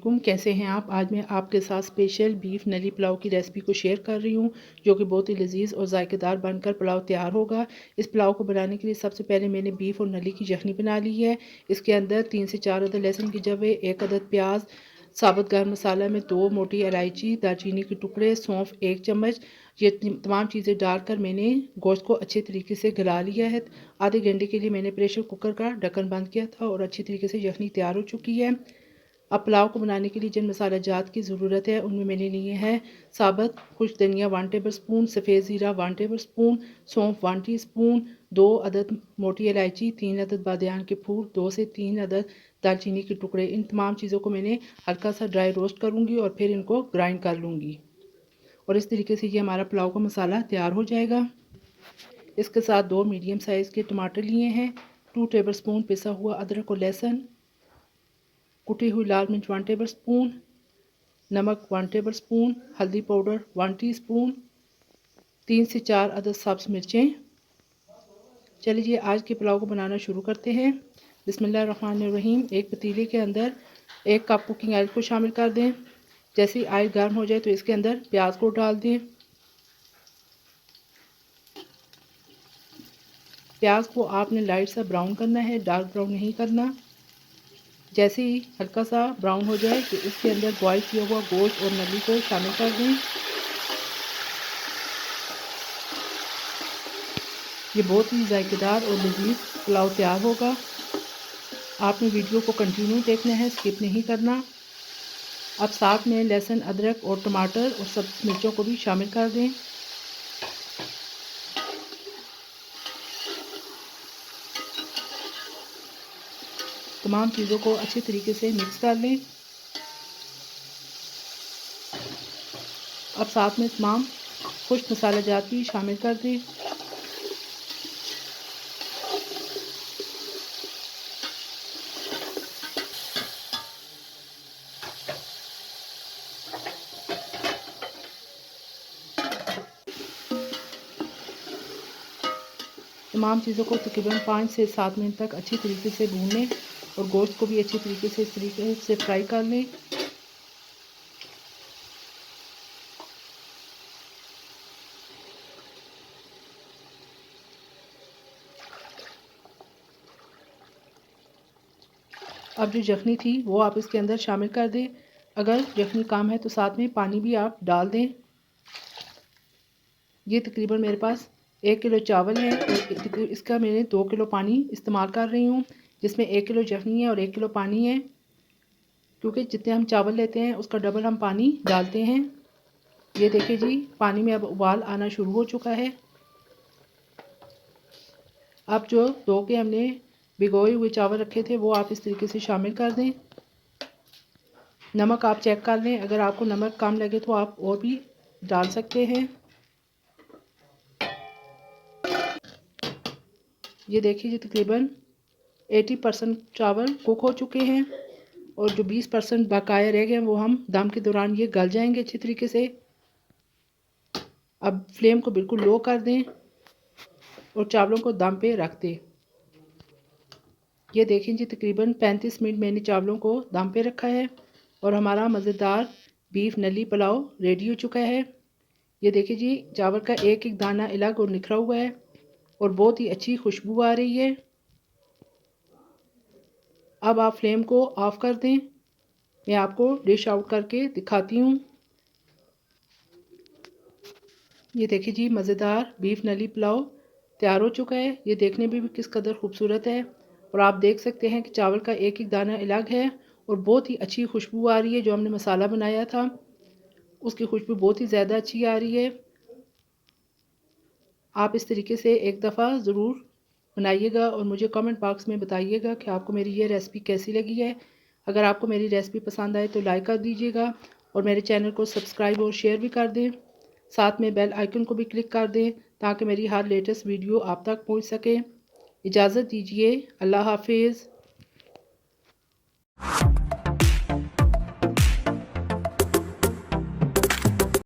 वालेकुम, कैसे हैं आप। आज मैं आपके साथ स्पेशल बीफ नली पुलाव की रेसिपी को शेयर कर रही हूं, जो कि बहुत ही लजीज और जायकेदार बनकर पुलाव तैयार होगा। इस पुलाव को बनाने के लिए सबसे पहले मैंने बीफ और नली की यखनी बना ली है। इसके अंदर 3 से 4 अदद लहसुन की जवे, 1 अदद प्याज, साबुत गर्म मसाला में 2 मोटी इलायची, दालचीनी के टुकड़े, सौंफ 1 चम्मच, ये तमाम चीज़ें डालकर मैंने गोश्त को अच्छे तरीके से गला लिया है। आधे घंटे के लिए मैंने प्रेशर कुकर का ढक्कन बंद किया था और अच्छी तरीके से यखनी तैयार हो चुकी है। अब पुलाव को बनाने के लिए जिन मसाला जात की ज़रूरत है उनमें मैंने लिए हैं साबुत खुश्क धनिया 1 टेबल स्पून, सफ़ेद ज़ीरा 1 टेबल स्पून, सौंफ 1 टीस्पून, 2 अदद मोटी इलायची, 3 अदद बादियान के फूल, 2 से 3 अदद दालचीनी के टुकड़े। इन तमाम चीज़ों को मैंने हल्का सा ड्राई रोस्ट करूँगी और फिर इनको ग्राइंड कर लूँगी और इस तरीके से ये हमारा पुलाव का मसाला तैयार हो जाएगा। इसके साथ 2 मीडियम साइज़ के टमाटर लिए हैं, 2 टेबल स्पून पिसा हुआ अदरक और लहसुन, कुटी हुई लाल मिर्च 1 टेबल स्पून, नमक 1 टेबल स्पून, हल्दी पाउडर 1 टीस्पून, 3 से 4 अदद सब्ज़ मिर्चें। चलिए आज के पुलाव को बनाना शुरू करते हैं। बिस्मिल्लाहिर्रहमानिर्रहीम। एक पतीले के अंदर 1 कप कुकिंग ऑयल को शामिल कर दें। जैसे ही ऑयल गर्म हो जाए तो इसके अंदर प्याज को डाल दें। प्याज को आपने लाइट सा ब्राउन करना है, डार्क ब्राउन नहीं करना। जैसे ही हल्का सा ब्राउन हो जाए तो इसके अंदर बॉईल किया हुआ गोश्त और नली को शामिल कर दें। ये बहुत ही जायकेदार और लजीज पुलाव तैयार होगा। आपने वीडियो को कंटिन्यू देखना है, स्किप नहीं करना। अब साथ में लहसुन, अदरक और टमाटर और सब्ज़ मिर्चों को भी शामिल कर दें। तमाम चीज़ों को अच्छे तरीके से मिक्स कर लें। अब साथ में तमाम खुश्क मसाला जात भी शामिल कर दें। तमाम चीज़ों को तकरीबन 5 से 7 मिनट तक अच्छी तरीके से भून लें और गोश्त को भी अच्छी तरीके से इस तरीके से फ्राई कर लें। अब जो यखनी थी वो आप इसके अंदर शामिल कर दें। अगर यखनी कम है तो साथ में पानी भी आप डाल दें। ये तकरीबन मेरे पास 1 किलो चावल है और इसका मैंने 2 किलो पानी इस्तेमाल कर रही हूँ, जिसमें 1 किलो यखनी है और 1 किलो पानी है, क्योंकि जितने हम चावल लेते हैं उसका डबल हम पानी डालते हैं। ये देखिए जी, पानी में अब उबाल आना शुरू हो चुका है। अब जो धो के हमने भिगोए हुए चावल रखे थे वो आप इस तरीके से शामिल कर दें। नमक आप चेक कर लें, अगर आपको नमक कम लगे तो आप और भी डाल सकते हैं। ये देखिए जी, तकरीबन 80% चावल कुक हो चुके हैं और जो 20% बकाया रह गए वो हम दम के दौरान ये गल जाएंगे अच्छी तरीके से। अब फ्लेम को बिल्कुल लो कर दें और चावलों को दम पे रख दें। ये देखें जी, तकरीबन 35 मिनट मैंने चावलों को दम पे रखा है और हमारा मज़ेदार बीफ नली पुलाव रेडी हो चुका है। ये देखिए जी, चावल का एक एक दाना अलग और निखरा हुआ है और बहुत ही अच्छी खुशबू आ रही है। अब आप फ्लेम को ऑफ कर दें। मैं आपको डिश आउट करके दिखाती हूँ। ये देखिए जी, मज़ेदार बीफ नली पुलाव तैयार हो चुका है। ये देखने में भी किस कदर खूबसूरत है और आप देख सकते हैं कि चावल का एक एक दाना अलग है और बहुत ही अच्छी खुशबू आ रही है। जो हमने मसाला बनाया था उसकी खुशबू बहुत ही ज़्यादा अच्छी आ रही है। आप इस तरीके से एक दफ़ा ज़रूर बनाइएगा और मुझे कमेंट बॉक्स में बताइएगा कि आपको मेरी ये रेसिपी कैसी लगी है। अगर आपको मेरी रेसिपी पसंद आए तो लाइक कर दीजिएगा और मेरे चैनल को सब्सक्राइब और शेयर भी कर दें। साथ में बेल आइकन को भी क्लिक कर दें ताकि मेरी हर लेटेस्ट वीडियो आप तक पहुंच सके। इजाज़त दीजिए। अल्लाह हाफिज़।